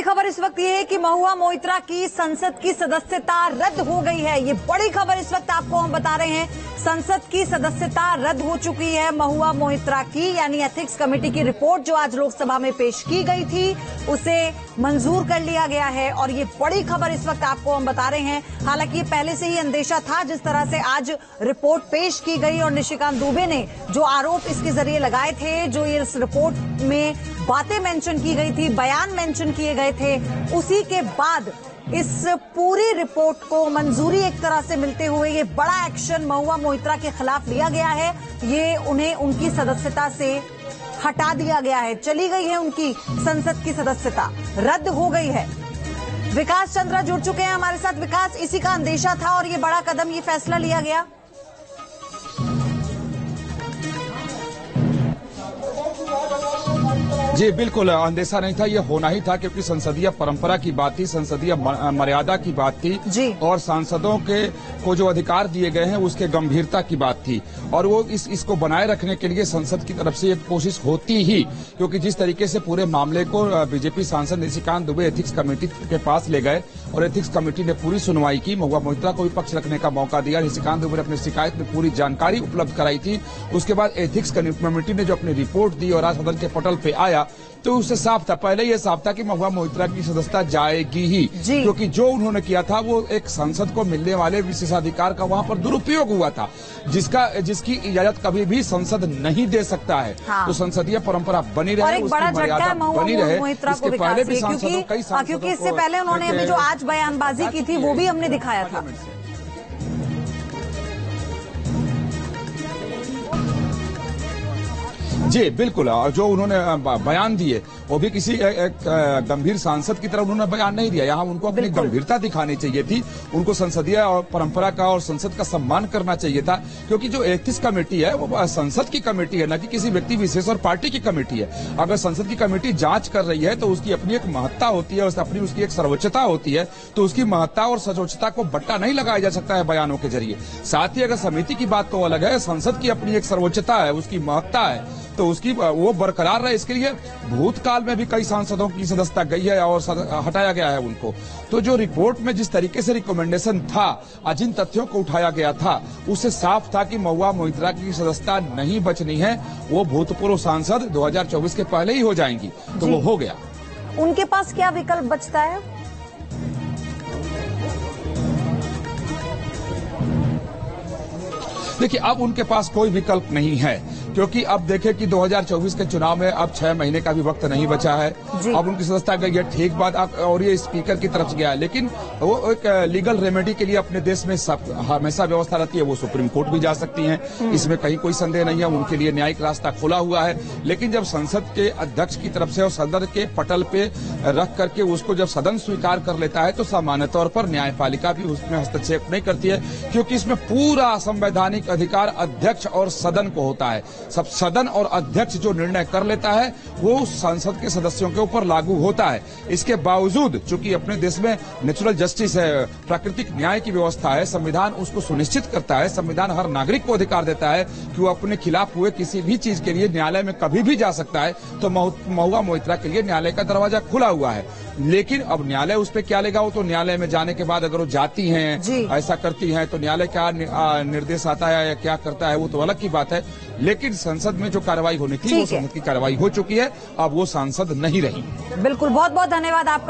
खबर इस वक्त ये है कि महुआ मोइत्रा की संसद की सदस्यता रद्द हो गई है। ये बड़ी खबर इस वक्त आपको हम बता रहे हैं। संसद की सदस्यता रद्द हो चुकी है महुआ मोइत्रा की, यानी एथिक्स कमेटी की रिपोर्ट जो आज लोकसभा में पेश की गई थी उसे मंजूर कर लिया गया है और ये बड़ी खबर इस वक्त आपको हम बता रहे हैं। हालांकि ये पहले से ही अंदेशा था, जिस तरह से आज रिपोर्ट पेश की गई और निशिकांत दुबे ने जो आरोप इसके जरिए लगाए थे, जो ये इस रिपोर्ट में बातें मेंशन की गई थी, बयान मेंशन किए गए थे, उसी के बाद इस पूरी रिपोर्ट को मंजूरी एक तरह से मिलते हुए ये बड़ा एक्शन महुआ मोइत्रा के खिलाफ लिया गया है। ये उन्हें उनकी सदस्यता से हटा दिया गया है, चली गई है उनकी संसद की सदस्यता, रद्द हो गई है। विकास चंद्रा जुड़ चुके हैं हमारे साथ। विकास, इसी का अंदेशा था और ये बड़ा कदम, ये फैसला लिया गया। जी बिल्कुल, अंदेशा नहीं था, ये होना ही था क्योंकि संसदीय परंपरा की बात थी, संसदीय मर्यादा की बात थी जी। और सांसदों के को जो अधिकार दिए गए हैं उसके गंभीरता की बात थी और वो इसको बनाए रखने के लिए संसद की तरफ से एक कोशिश होती ही, क्योंकि जिस तरीके से पूरे मामले को बीजेपी सांसद निशिकांत दुबे एथिक्स कमेटी के पास ले गए और एथिक्स कमेटी ने पूरी सुनवाई की, महुआ मोइत्रा को विपक्ष रखने का मौका दिया, निशिकांत दुबे ने अपनी शिकायत में पूरी जानकारी उपलब्ध कराई थी। उसके बाद एथिक्स कमेटी ने जो अपनी रिपोर्ट दी और आज सदन के पटल पे आया तो उससे साफ था, पहले ये साफ था कि महुआ मोइत्रा की सदस्यता जाएगी ही, क्योंकि जो उन्होंने किया था वो एक सांसद को मिलने वाले विशेषाधिकार का वहां पर दुरुपयोग हुआ था, जिसकी इजाजत कभी भी संसद नहीं दे सकता है। हाँ। तो संसदीय परंपरा बनी रहे, उसकी मर्यादा बनी रहे। इसके पहले भी सांसदों, कई सांसदों, क्योंकि इससे पहले उन्होंने अभी जो आज बयानबाजी की थी वो भी हमने दिखाया था। जी बिल्कुल, जो उन्होंने बयान दिए वो भी किसी एक गंभीर सांसद की तरह उन्होंने बयान नहीं दिया। यहाँ उनको अपनी गंभीरता दिखानी चाहिए थी, उनको संसदीय और परंपरा का और संसद का सम्मान करना चाहिए था, क्योंकि जो एथिक्स कमेटी है वो संसद की कमेटी है, न कि किसी व्यक्ति विशेष और पार्टी की कमेटी है। अगर संसद की कमेटी जांच कर रही है तो उसकी अपनी एक महत्ता होती है, उसकी एक सर्वोच्चता होती है, तो उसकी महत्ता और सर्वोच्चता को बट्टा नहीं लगाया जा सकता है बयानों के जरिए। साथ ही अगर समिति की बात तो अलग है, संसद की अपनी एक सर्वोच्चता है, उसकी महत्ता है, तो उसकी वो बरकरार रहे, इसके लिए भूतकाल में भी कई सांसदों की सदस्यता गई है और हटाया गया है उनको। तो जो रिपोर्ट में जिस तरीके से रिकमेंडेशन था, जिन तथ्यों को उठाया गया था, उससे साफ था कि महुआ मोइत्रा की सदस्यता नहीं बचनी है, वो भूतपूर्व सांसद 2024 के पहले ही हो जाएंगी, तो वो हो गया। उनके पास क्या विकल्प बचता है? देखिए, अब उनके पास कोई विकल्प नहीं है, क्योंकि अब देखें कि 2024 के चुनाव में अब 6 महीने का भी वक्त नहीं बचा है। अब उनकी सदस्यता गई है, ठीक बात, और ये स्पीकर की तरफ गया है, लेकिन वो एक लीगल रेमेडी के लिए अपने देश में हमेशा व्यवस्था रहती है, वो सुप्रीम कोर्ट भी जा सकती हैं, इसमें कहीं कोई संदेह नहीं है, उनके लिए न्यायिक रास्ता खुला हुआ है। लेकिन जब संसद के अध्यक्ष की तरफ से और सदन के पटल पे रख करके उसको जब सदन स्वीकार कर लेता है तो सामान्य तौर पर न्यायपालिका भी उसमें हस्तक्षेप नहीं करती है, क्योंकि इसमें पूरा संवैधानिक अधिकार अध्यक्ष और सदन को होता है। सब सदन और अध्यक्ष जो निर्णय कर लेता है वो संसद के सदस्यों के ऊपर लागू होता है। इसके बावजूद चूंकि अपने देश में नेचुरल जस्टिस है, प्राकृतिक न्याय की व्यवस्था है, संविधान उसको सुनिश्चित करता है, संविधान हर नागरिक को अधिकार देता है कि वो अपने खिलाफ हुए किसी भी चीज के लिए न्यायालय में कभी भी जा सकता है। तो महुआ मोइत्रा के लिए न्यायालय का दरवाजा खुला हुआ है, लेकिन अब न्यायालय उस पर क्या लेगा, वो तो न्यायालय में जाने के बाद अगर वो जाती हैं, ऐसा करती हैं, तो न्यायालय क्या निर्देश आता है या क्या करता है वो तो अलग की बात है। लेकिन संसद में जो कार्रवाई होनी थी वो संसद की कार्रवाई हो चुकी है, अब वो सांसद नहीं रही। बिल्कुल, बहुत बहुत धन्यवाद आपका।